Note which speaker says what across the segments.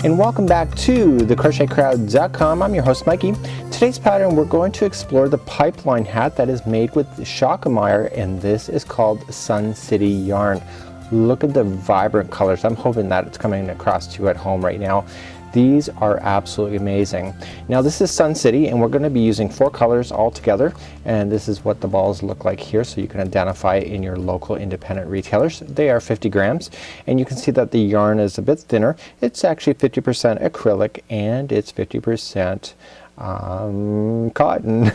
Speaker 1: and welcome back to thecrochetcrowd.com. I'm your host Mikey. Today's pattern we're going to explore the pipeline hat that is made with Shockemeyer, and this is called Sun City yarn. Look at the vibrant colors. I'm hoping that it's coming across to you at home right now. These are absolutely amazing. Now this is Sun City and we're going to be using 4 colors all together, and this is what the balls look like here so you can identify in your local independent retailers. They are 50 grams and you can see that the yarn is a bit thinner. It's actually 50% acrylic and it's 50% cotton.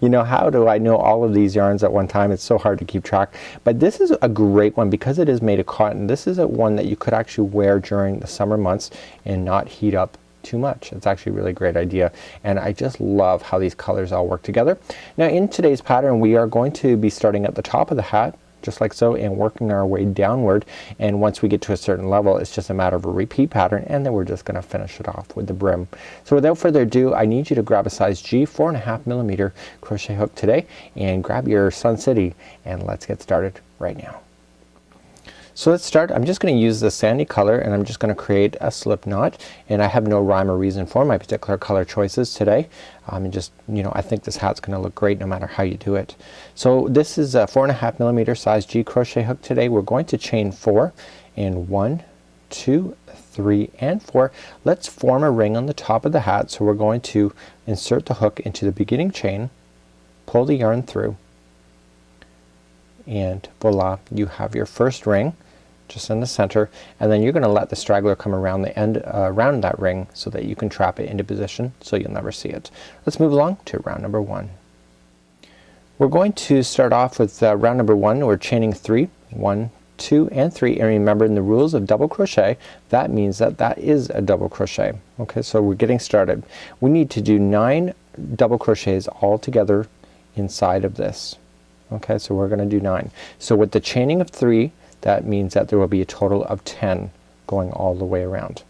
Speaker 1: You know, how do I know all of these yarns at one time? It's so hard to keep track, but this is a great one because it is made of cotton. This is one that you could actually wear during the summer months and not heat up too much. It's actually a really great idea, and I just love how these colors all work together. Now in today's pattern we are going to be starting at the top of the hat just like so and working our way downward, and once we get to a certain level it's just a matter of a repeat pattern, and then we're just gonna finish it off with the brim. So without further ado, I need you to grab a size G 4.5mm crochet hook today and grab your Sun City, and let's get started right now. So let's start. I'm just going to use the sandy color and I'm just going to create a slip knot, and I have no rhyme or reason for my particular color choices today. And just, you know, I think this hat's going to look great no matter how you do it. So this is a 4.5mm size G crochet hook today. We're going to chain 4 and 1, 2, 3 and 4. Let's form a ring on the top of the hat. So we're going to insert the hook into the beginning chain, pull the yarn through, and voila, you have your first ring just in the center, and then you're going to let the straggler come around the end around that ring so that you can trap it into position so you'll never see it. Let's move along to round number 1. We're going to start off with round number 1. We're chaining 3, 1, 2 and 3, and remember in the rules of double crochet that means that that is a double crochet. Okay, so we're getting started. We need to do 9 double crochets all together inside of this. Okay, so we're gonna do 9. So with the chaining of 3, that means that there will be a total of 10 going all the way around.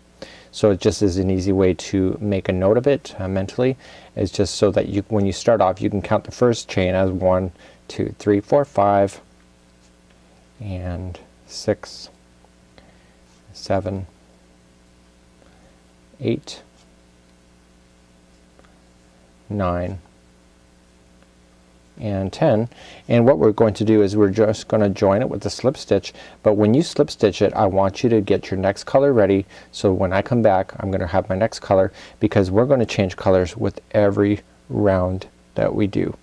Speaker 1: So it just is an easy way to make a note of it mentally. It's just so that you, when you start off, you can count the first chain as 1, 2, 3, 4, 5 and 6, 7, 8, 9 and 10. And what we're going to do is we're just going to join it with the slip stitch, but when you slip stitch it I want you to get your next color ready, so when I come back I'm going to have my next color, because we're going to change colors with every round that we do.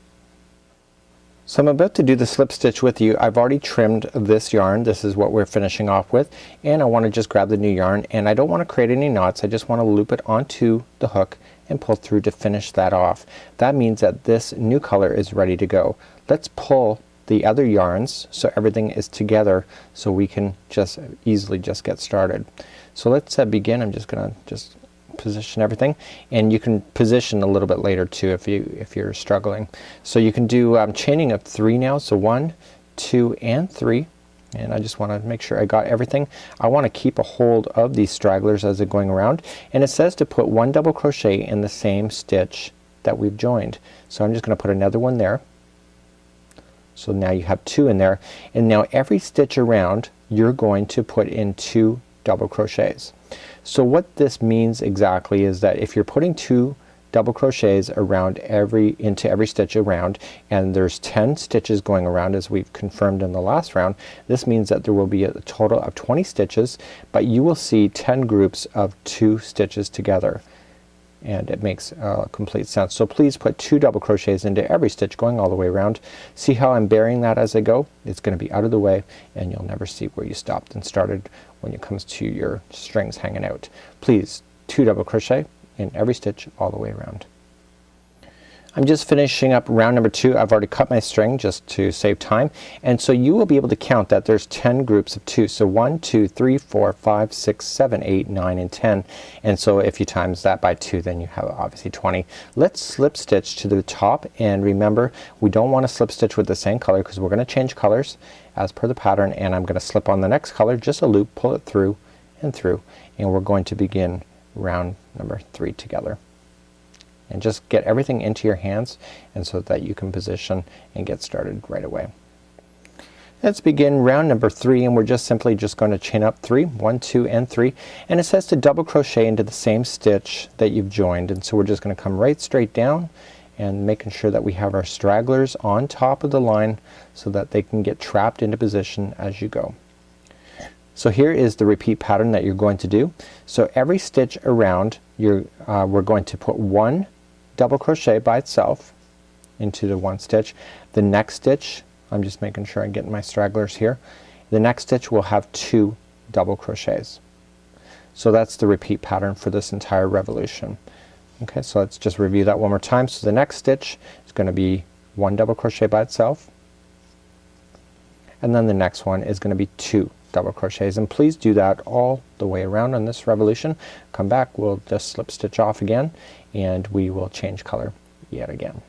Speaker 1: So I'm about to do the slip stitch with you. I've already trimmed this yarn. This is what we're finishing off with, and I want to just grab the new yarn, and I don't want to create any knots. I just want to loop it onto the hook and pull through to finish that off. That means that this new color is ready to go. Let's pull the other yarns so everything is together so we can just easily just get started. So let's begin. I'm just gonna position everything, and you can position a little bit later too if you're struggling. So you can do chaining of 3 now, so 1, 2 and 3, and I just want to make sure I got everything. I want to keep a hold of these stragglers as they're going around, and it says to put 1 double crochet in the same stitch that we've joined. So I'm just going to put another one there. So now you have 2 in there, and now every stitch around you're going to put in 2 double crochets. So what this means exactly is that if you're putting 2 double crochets around into every stitch around, and there's 10 stitches going around as we've confirmed in the last round, this means that there will be a total of 20 stitches, but you will see 10 groups of 2 stitches together, and it makes complete sense. So please put 2 double crochets into every stitch going all the way around. See how I'm burying that as I go? It's going to be out of the way and you'll never see where you stopped and started when it comes to your strings hanging out. Please 2 double crochet in every stitch all the way around. I'm just finishing up round number 2. I've already cut my string just to save time, and so you will be able to count that there's 10 groups of 2. So 1, 2, 3, 4, 5, 6, 7, 8, 9 and 10, and so if you times that by 2 then you have obviously 20. Let's slip stitch to the top, and remember we don't want to slip stitch with the same color because we're going to change colors as per the pattern, and I'm going to slip on the next color, just a loop, pull it through and through, and we're going to begin round number 3 together. And just get everything into your hands and so that you can position and get started right away. Let's begin round number 3, and we're just simply going to chain up 3, 1, 2 and 3, and it says to double crochet into the same stitch that you've joined, and so we're just going to come right straight down and making sure that we have our stragglers on top of the line so that they can get trapped into position as you go. So here is the repeat pattern that you're going to do. So every stitch around we're going to put 1 double crochet by itself into the 1 stitch. The next stitch, I'm just making sure I'm getting my stragglers here, the next stitch will have 2 double crochets. So that's the repeat pattern for this entire revolution. Okay, so let's just review that one more time. So the next stitch is going to be 1 double crochet by itself, and then the next one is going to be 2 double crochets, and please do that all the way around on this revolution. Come back, we'll just slip stitch off again, and we will change color yet again.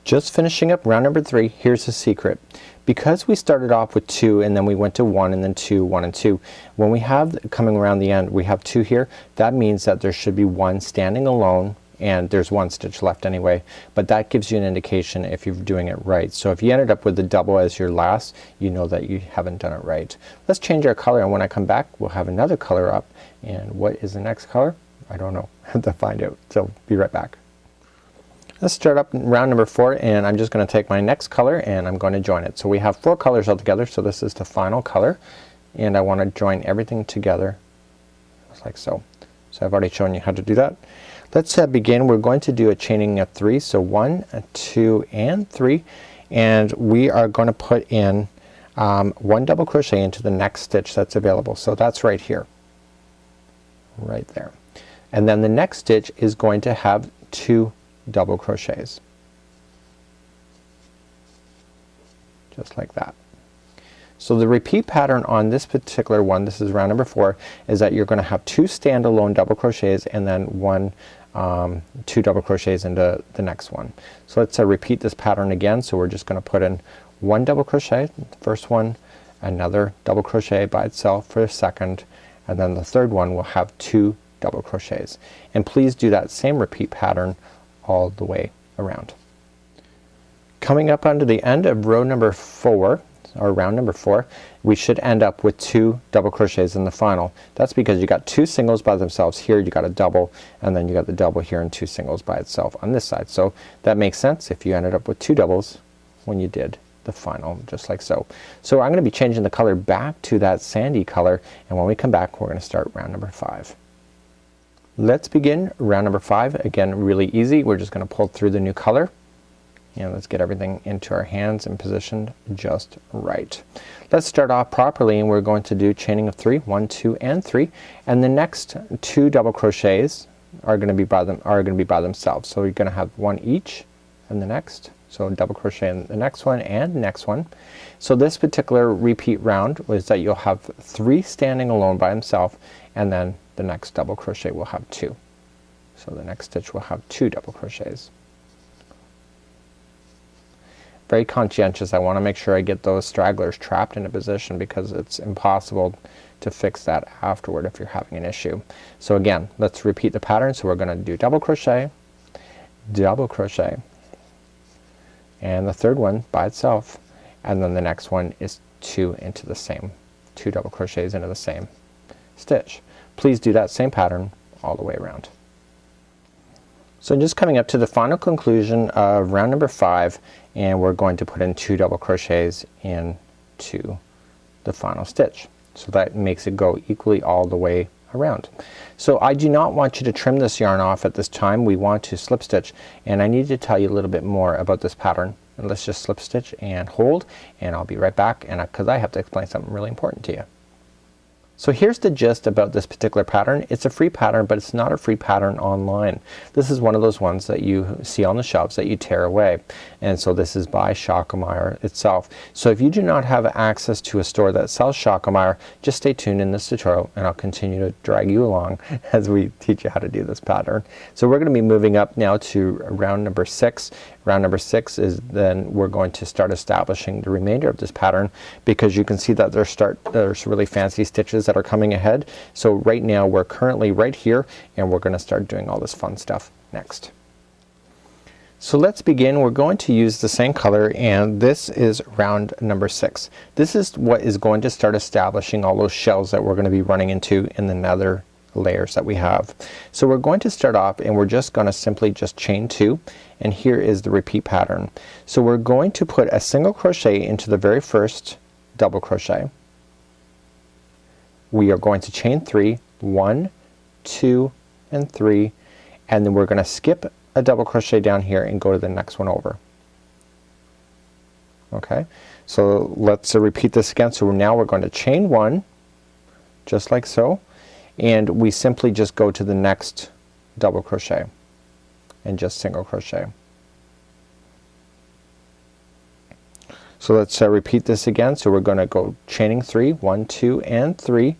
Speaker 1: Just finishing up round number 3, here's the secret. Because we started off with 2 and then we went to 1 and then 2, 1 and 2, when we have coming around the end we have 2 here, that means that there should be 1 standing alone, and there's 1 stitch left anyway, but that gives you an indication if you're doing it right. So if you ended up with the double as your last, you know that you haven't done it right. Let's change our color, and when I come back we'll have another color up, and what is the next color? I don't know. I have to find out, so be right back. Let's start up round number 4, and I'm just going to take my next color and I'm going to join it. So we have 4 colors altogether, so this is the final color, and I want to join everything together just like so. So I've already shown you how to do that. Let's begin. We're going to do a chaining of 3, so 1, 2 and 3, and we are going to put in 1 double crochet into the next stitch that's available. So that's right here, right there, and then the next stitch is going to have 2 double crochets just like that. So the repeat pattern on this particular one, this is round number 4, is that you're going to have 2 standalone double crochets and then 2 double crochets into the next one. So let's repeat this pattern again. So we're just going to put in 1 double crochet, the first one, another double crochet by itself for the second, and then the third one will have 2 double crochets. And please do that same repeat pattern all the way around. Coming up onto the end of row number 4, or round number 4, we should end up with 2 double crochets in the final. That's because you got 2 singles by themselves here, you got a double, and then you got the double here and 2 singles by itself on this side. So that makes sense if you ended up with 2 doubles when you did the final, just like so. So I'm going to be changing the color back to that sandy color, and when we come back we're going to start round number 5. Let's begin round number 5. Again, really easy. We're just going to pull through the new color, and let's get everything into our hands and positioned just right. Let's start off properly, and we're going to do chaining of 3, 1, 2 and 3, and the next 2 double crochets are going to be by themselves. So you're going to have 1 each and the next, so double crochet in the next one and the next one. So this particular repeat round was that you'll have 3 standing alone by themselves, and then the next double crochet will have 2. So the next stitch will have 2 double crochets. Very conscientious. I want to make sure I get those stragglers trapped in a position, because it's impossible to fix that afterward if you're having an issue. So again, let's repeat the pattern. So we're going to do double crochet, and the third one by itself, and then the next one is 2 into the same, 2 double crochets into the same stitch. Please do that same pattern all the way around. So just coming up to the final conclusion of round number 5, and we're going to put in 2 double crochets into the final stitch. So that makes it go equally all the way around. So I do not want you to trim this yarn off at this time. We want to slip stitch, and I need to tell you a little bit more about this pattern. And let's just slip stitch and hold, and I'll be right back, and because I have to explain something really important to you. So here's the gist about this particular pattern. It's a free pattern, but it's not a free pattern online. This is one of those ones that you see on the shelves that you tear away, and so this is by Schockelmeyer itself. So if you do not have access to a store that sells Schockelmeyer, just stay tuned in this tutorial and I'll continue to drag you along as we teach you how to do this pattern. So we're going to be moving up now to round number 6. Round number 6 is then we're going to start establishing the remainder of this pattern, because you can see that there's really fancy stitches that are coming ahead. So right now we're currently right here, and we're going to start doing all this fun stuff next. So let's begin. We're going to use the same color, and this is round number 6. This is what is going to start establishing all those shells that we're going to be running into in the nether layers that we have. So we're going to start off and we're just gonna simply just chain 2, and here is the repeat pattern. So we're going to put a single crochet into the very first double crochet. We are going to chain 3, 1, 2 and 3, and then we're gonna skip a double crochet down here and go to the next one over. Okay, so let's repeat this again. So now we're going to chain 1 just like so, and we simply just go to the next double crochet and just single crochet. So let's repeat this again. So we're gonna go chaining 3, 1, 2 and 3.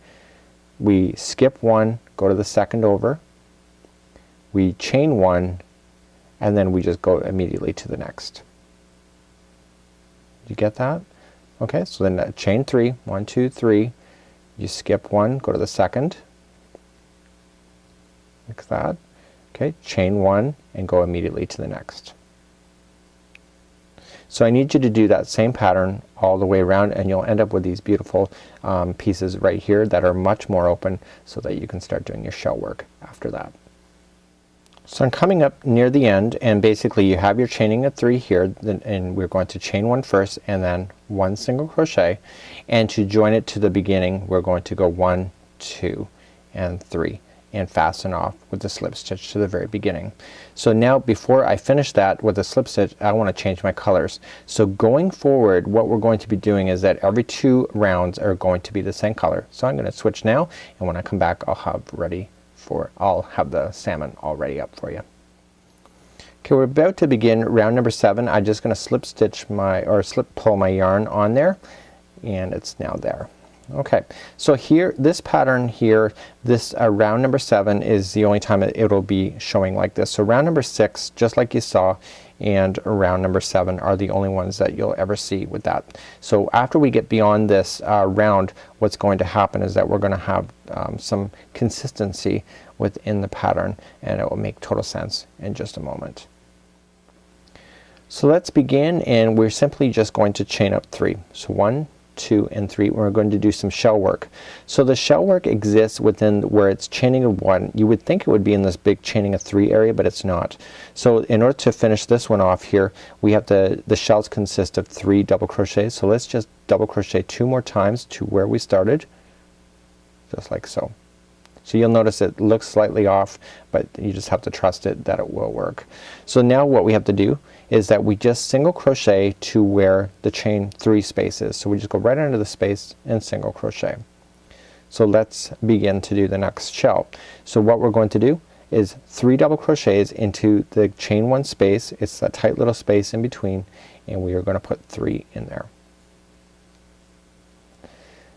Speaker 1: We skip 1, go to the second over, we chain 1, and then we just go immediately to the next. You get that? Okay, so then chain 3, 1, 2, 3, you skip 1, go to the second like that. Okay, chain 1 and go immediately to the next. So I need you to do that same pattern all the way around, and you'll end up with these beautiful pieces right here that are much more open, so that you can start doing your shell work after that. So I'm coming up near the end, and basically you have your chaining of 3 here, and we're going to chain 1 first and then 1 single crochet, and to join it to the beginning we're going to go 1, 2 and 3 and fasten off with the slip stitch to the very beginning. So now before I finish that with the slip stitch, I want to change my colors. So going forward what we're going to be doing is that every 2 rounds are going to be the same color. So I'm gonna switch now, and when I come back I'll have the salmon all ready up for you. Okay, we're about to begin round number 7. I'm just gonna slip stitch my, or slip pull my yarn on there, and it's now there. Okay, so here, this pattern here, this round number 7 is the only time it'll be showing like this. So round number 6, just like you saw, and round number 7 are the only ones that you'll ever see with that. So after we get beyond this round, what's going to happen is that we're gonna have some consistency within the pattern, and it will make total sense in just a moment. So let's begin, and we're simply just going to chain up 3. So 1, 2 and 3. We're going to do some shell work. So the shell work exists within where it's chaining of 1. You would think it would be in this big chaining of 3 area, but it's not. So in order to finish this one off here, we have the shells consist of 3 double crochets. So let's just double crochet 2 more times to where we started, just like so. So you'll notice it looks slightly off, but you just have to trust it that it will work. So now what we have to do is that we just single crochet to where the chain 3 space is. So we just go right under the space and single crochet. So let's begin to do the next shell. So what we're going to do is 3 double crochets into the chain 1 space. It's that tight little space in between, and we are going to put 3 in there.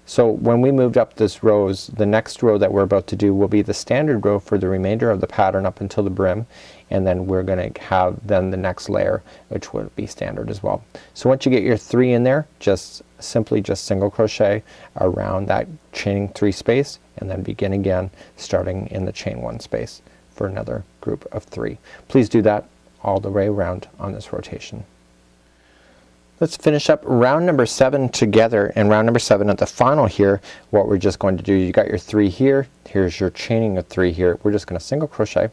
Speaker 1: So when we moved up this rows, the next row that we're about to do will be the standard row for the remainder of the pattern up until the brim, and then we're gonna have then the next layer, which will be standard as well. So once you get your 3 in there, just simply just single crochet around that chaining 3 space, and then begin again starting in the chain 1 space for another group of 3. Please do that all the way around on this rotation. Let's finish up round number 7 together, and round number 7 at the final here, what we're just going to do, you got your 3 here, here's your chaining of 3 here, we're just gonna single crochet,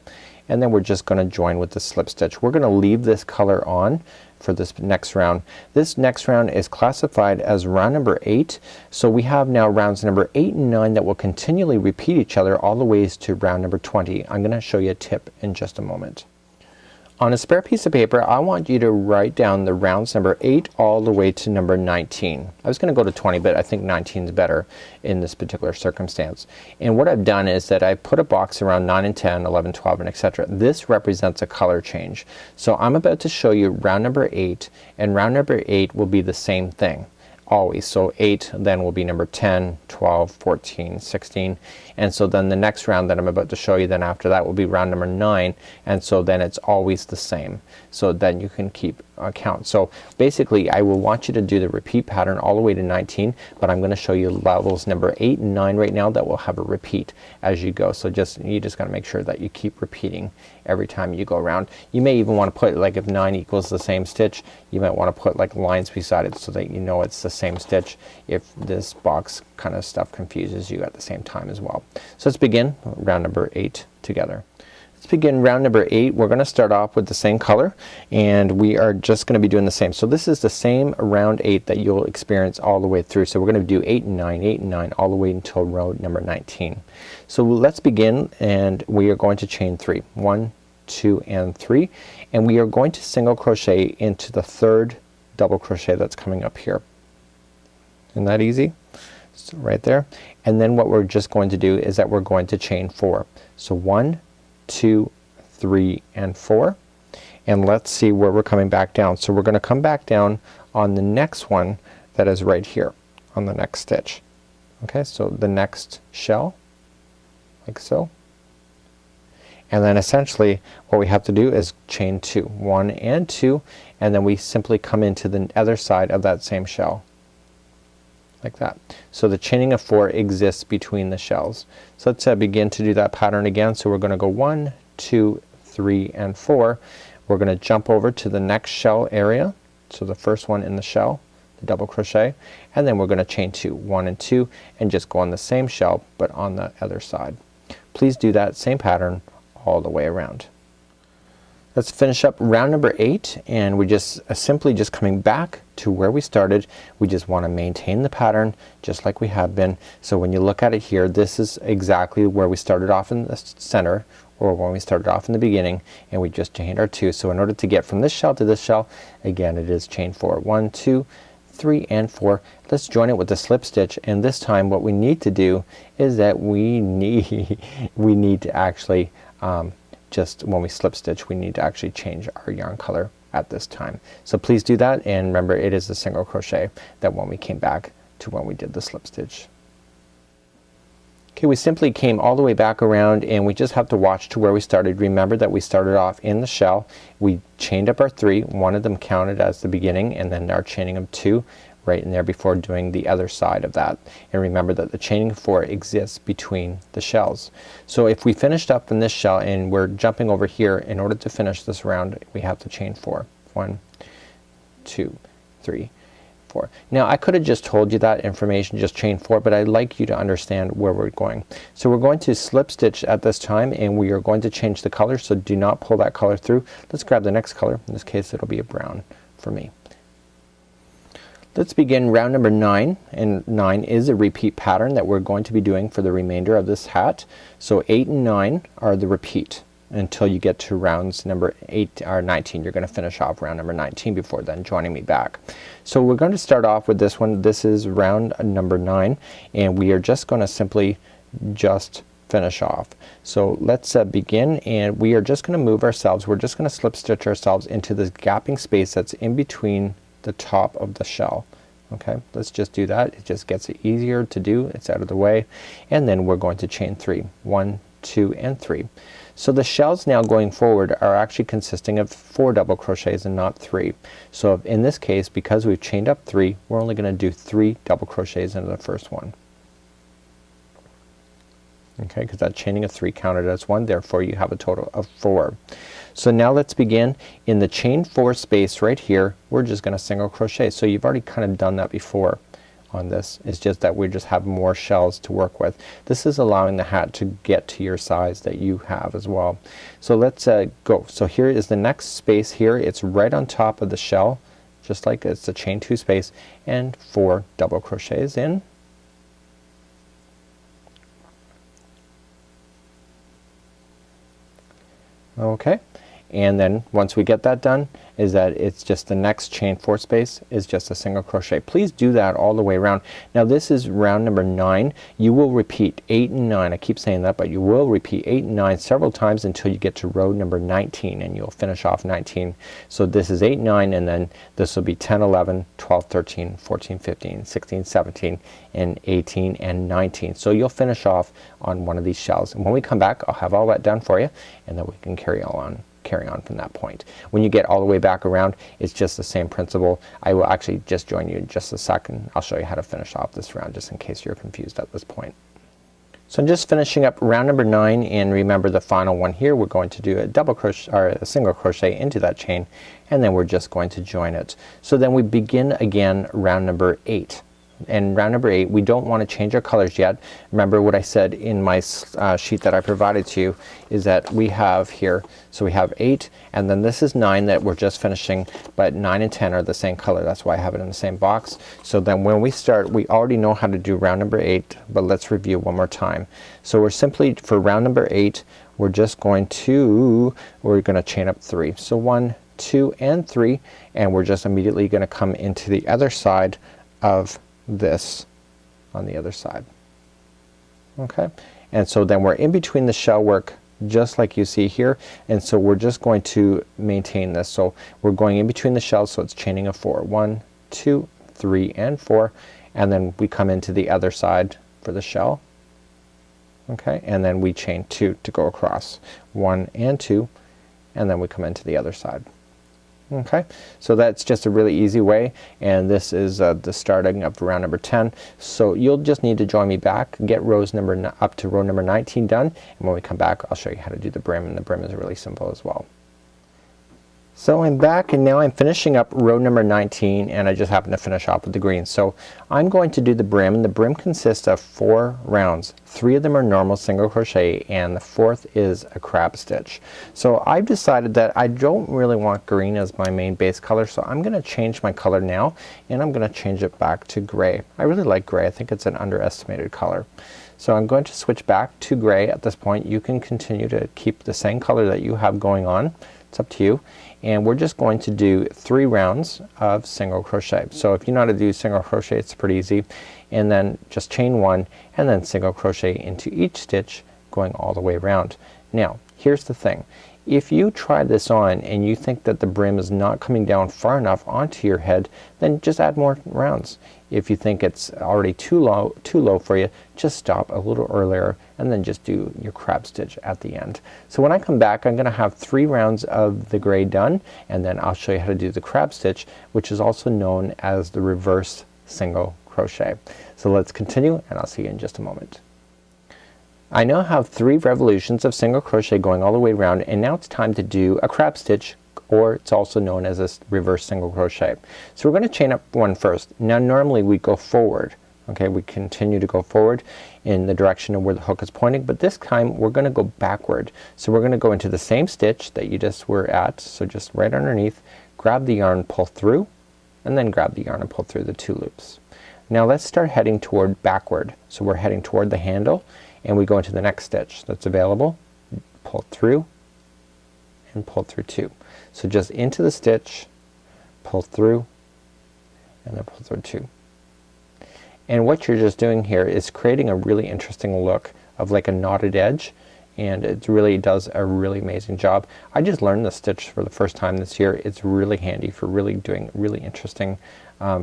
Speaker 1: and then we're just gonna join with the slip stitch. We're gonna leave this color on for this next round. This next round is classified as round number 8, so we have now rounds number 8 and 9 that will continually repeat each other all the ways to round number 20. I'm gonna show you a tip in just a moment. On a spare piece of paper, I want you to write down the rounds number 8 all the way to number 19. I was gonna go to 20, but I think 19 is better in this particular circumstance. And what I've done is that I put a box around 9 and 10, 11, 12 and etc. This represents a color change. So I'm about to show you round number 8, and round number 8 will be the same thing always. So 8 then will be number 10, 12, 14, 16, and so then the next round that I'm about to show you then after that will be round number 9, and so then it's always the same. So then you can keep count. So basically I will want you to do the repeat pattern all the way to 19, but I'm gonna show you levels number 8 and 9 right now that will have a repeat as you go. So you just gotta make sure that you keep repeating every time you go around. You may even want to put, like if 9 equals the same stitch, you might want to put like lines beside it so that you know it's the same stitch if this box kind of stuff confuses you at the same time as well. So let's begin round number 8 together. Let's begin round number 8. We're going to start off with the same color and we are just going to be doing the same. So this is the same round 8 that you'll experience all the way through. So we're going to do 8 and 9, 8 and 9 all the way until row number 19. So let's begin and we are going to chain 3. 1, 2 and 3, and we are going to single crochet into the third double crochet that's coming up here. Isn't that easy? So right there. And then what we're just going to do is that we're going to chain 4. So 1, 2, 3 and 4, and let's see where we're coming back down. So we're gonna come back down on the next one that is right here on the next stitch. Okay, so the next shell like so, and then essentially what we have to do is chain 2, 1 and 2, and then we simply come into the other side of that same shell like that. So the chaining of 4 exists between the shells. So let's begin to do that pattern again. So we're gonna go 1, 2, 3 and 4. We're gonna jump over to the next shell area, so the first one in the shell, the double crochet, and then we're gonna chain 2, 1 and 2, and just go on the same shell but on the other side. Please do that same pattern all the way around. Let's finish up round number 8, and we just simply just coming back to where we started. We just want to maintain the pattern just like we have been. So when you look at it here, this is exactly where we started off in the center, or when we started off in the beginning, and we just chained our 2. So in order to get from this shell to this shell, again it is chain 4. 1, 2, 3 and 4. Let's join it with the slip stitch, and this time what we need to do is that we need to actually just when we slip stitch we need to actually change our yarn color at this time. So please do that, and remember it is the single crochet that when we came back to when we did the slip stitch. Okay, we simply came all the way back around and we just have to watch to where we started. Remember that we started off in the shell, we chained up our 3, one of them counted as the beginning, and then our chaining of 2 right in there before doing the other side of that. And remember that the chaining of 4 exists between the shells. So if we finished up in this shell and we're jumping over here, in order to finish this round we have to chain 4. 1, 2, 3, 4. Now I could have just told you that information, just chain 4, but I'd like you to understand where we're going. So we're going to slip stitch at this time, and we are going to change the color, so do not pull that color through. Let's grab the next color. In this case it'll be a brown for me. Let's begin round number 9, and 9 is a repeat pattern that we're going to be doing for the remainder of this hat. So 8 and 9 are the repeat until you get to rounds number 8 or 19. You're going to finish off round number 19 before then joining me back. So we're going to start off with this one. This is round number 9, and we are just going to simply just finish off. So let's begin, and we are just going to move ourselves. We're just going to slip stitch ourselves into this gapping space that's in between the top of the shell. Okay, let's just do that. It just gets it easier to do. It's out of the way, and then we're going to chain 3. 1, 2 and 3. So the shells now going forward are actually consisting of 4 double crochets and not 3. So in this case, because we've chained up 3, we're only going to do 3 double crochets into the first one. Okay, because that chaining of 3 counted as 1, therefore you have a total of 4. So now let's begin in the chain 4 space right here. We're just gonna single crochet. So you've already kind of done that before on this. It's just that we just have more shells to work with. This is allowing the hat to get to your size that you have as well. So let's go. So here is the next space here. It's right on top of the shell, just like it's a chain 2 space, and 4 double crochets in. Okay, and then once we get that done is that it's just the next chain 4 space is just a single crochet. Please do that all the way around. Now this is round number 9. You will repeat 8 and 9. I keep saying that, but you will repeat 8 and 9 several times until you get to row number 19, and you'll finish off 19. So this is 8, 9, and then this will be 10, 11, 12, 13, 14, 15, 16, 17, and 18 and 19. So you'll finish off on one of these shells, and when we come back I'll have all that done for you, and then we can carry on from that point. When you get all the way back around, it's just the same principle. I will actually just join you in just a second. I'll show you how to finish off this round just in case you're confused at this point. So I'm just finishing up round number 9, and remember the final one here, we're going to do a double crochet or a single crochet into that chain, and then we're just going to join it. So then we begin again round number 8. And round number 8 we don't want to change our colors yet. Remember what I said in my sheet that I provided to you is that we have here, so we have 8 and then this is 9 that we're just finishing, but 9 and 10 are the same color. That's why I have it in the same box. So then when we start, we already know how to do round number 8, but let's review one more time. So we're simply, for round number 8, we're just going to chain up 3. So 1, 2 and 3, and we're just immediately going to come into the other side of this on the other side. Okay, and so then we're in between the shell work just like you see here, and so we're just going to maintain this. So we're going in between the shells, so it's chaining of 4. 1, 2, 3 and 4, and then we come into the other side for the shell. Okay, and then we chain 2 to go across. 1 and 2, and then we come into the other side. Okay, so that's just a really easy way, and this is the starting of round number 10. So you'll just need to join me back, get rows up to row number 19 done, and when we come back I'll show you how to do the brim, and the brim is really simple as well. So I'm back, and now I'm finishing up row number 19, and I just happen to finish off with the green. So I'm going to do the brim, and the brim consists of 4 rounds. 3 of them are normal single crochet, and the 4th is a crab stitch. So I've decided that I don't really want green as my main base color, so I'm gonna change my color now, and I'm gonna change it back to gray. I really like gray. I think it's an underestimated color. So I'm going to switch back to gray at this point. You can continue to keep the same color that you have going on. It's up to you. And we're just going to do 3 rounds of single crochet. So if you know how to do single crochet, it's pretty easy. And then just chain 1 and then single crochet into each stitch going all the way around. Now here's the thing. If you try this on and you think that the brim is not coming down far enough onto your head, then just add more rounds. If you think it's already too low for you, just stop a little earlier and then just do your crab stitch at the end. So when I come back, I'm gonna have 3 rounds of the gray done, and then I'll show you how to do the crab stitch, which is also known as the reverse single crochet. So let's continue, and I'll see you in just a moment. I now have 3 revolutions of single crochet going all the way around, and now it's time to do a crab stitch, or it's also known as a reverse single crochet. So we're going to chain up 1 first. Now normally we go forward. Okay, we continue to go forward in the direction of where the hook is pointing, but this time we're going to go backward. So we're going to go into the same stitch that you just were at, so just right underneath, grab the yarn, pull through, and then grab the yarn and pull through the 2 loops. Now let's start heading toward backward. So we're heading toward the handle, and we go into the next stitch that's available, pull through and pull through 2. So just into the stitch, pull through, and then pull through 2. And what you're just doing here is creating a really interesting look of like a knotted edge, and it really does a really amazing job. I just learned this stitch for the first time this year. It's really handy for really doing really interesting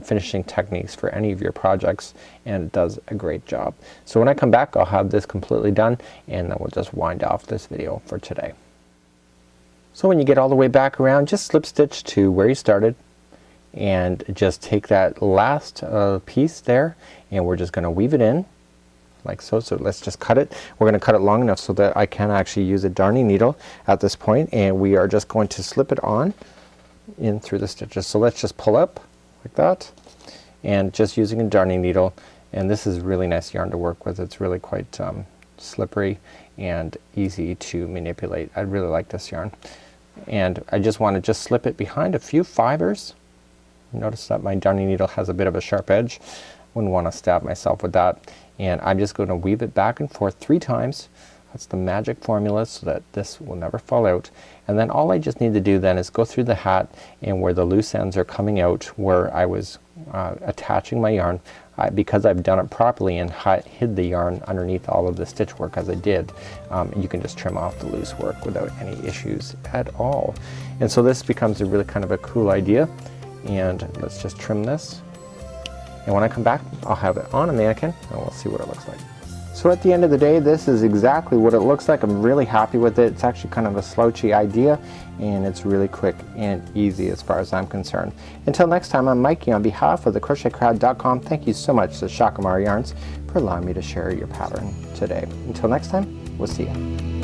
Speaker 1: finishing techniques for any of your projects, and it does a great job. So when I come back, I'll have this completely done, and then we'll just wind off this video for today. So when you get all the way back around, just slip stitch to where you started, and just take that last piece there, and we're just gonna weave it in like so. So let's just cut it. We're gonna cut it long enough so that I can actually use a darning needle at this point, and we are just going to slip it on in through the stitches. So let's just pull up like that, and just using a darning needle, and this is really nice yarn to work with. It's really quite slippery and easy to manipulate. I really like this yarn, and I just want to just slip it behind a few fibers. Notice that my darning needle has a bit of a sharp edge. Wouldn't want to stab myself with that, and I'm just going to weave it back and forth 3 times. That's the magic formula, so that this will never fall out. And then all I just need to do then is go through the hat, and where the loose ends are coming out where I was attaching my yarn, because I've done it properly and hid the yarn underneath all of the stitch work as I did, you can just trim off the loose work without any issues at all. And so this becomes a really kind of a cool idea, and let's just trim this, and when I come back I'll have it on a mannequin and we'll see what it looks like. So at the end of the day, this is exactly what it looks like. I'm really happy with it. It's actually kind of a slouchy idea, and it's really quick and easy as far as I'm concerned. Until next time, I'm Mikey on behalf of the crochetcrowd.com. Thank you so much to Shakamaru Yarns for for allowing me to share your pattern today. Until next time, we'll see you.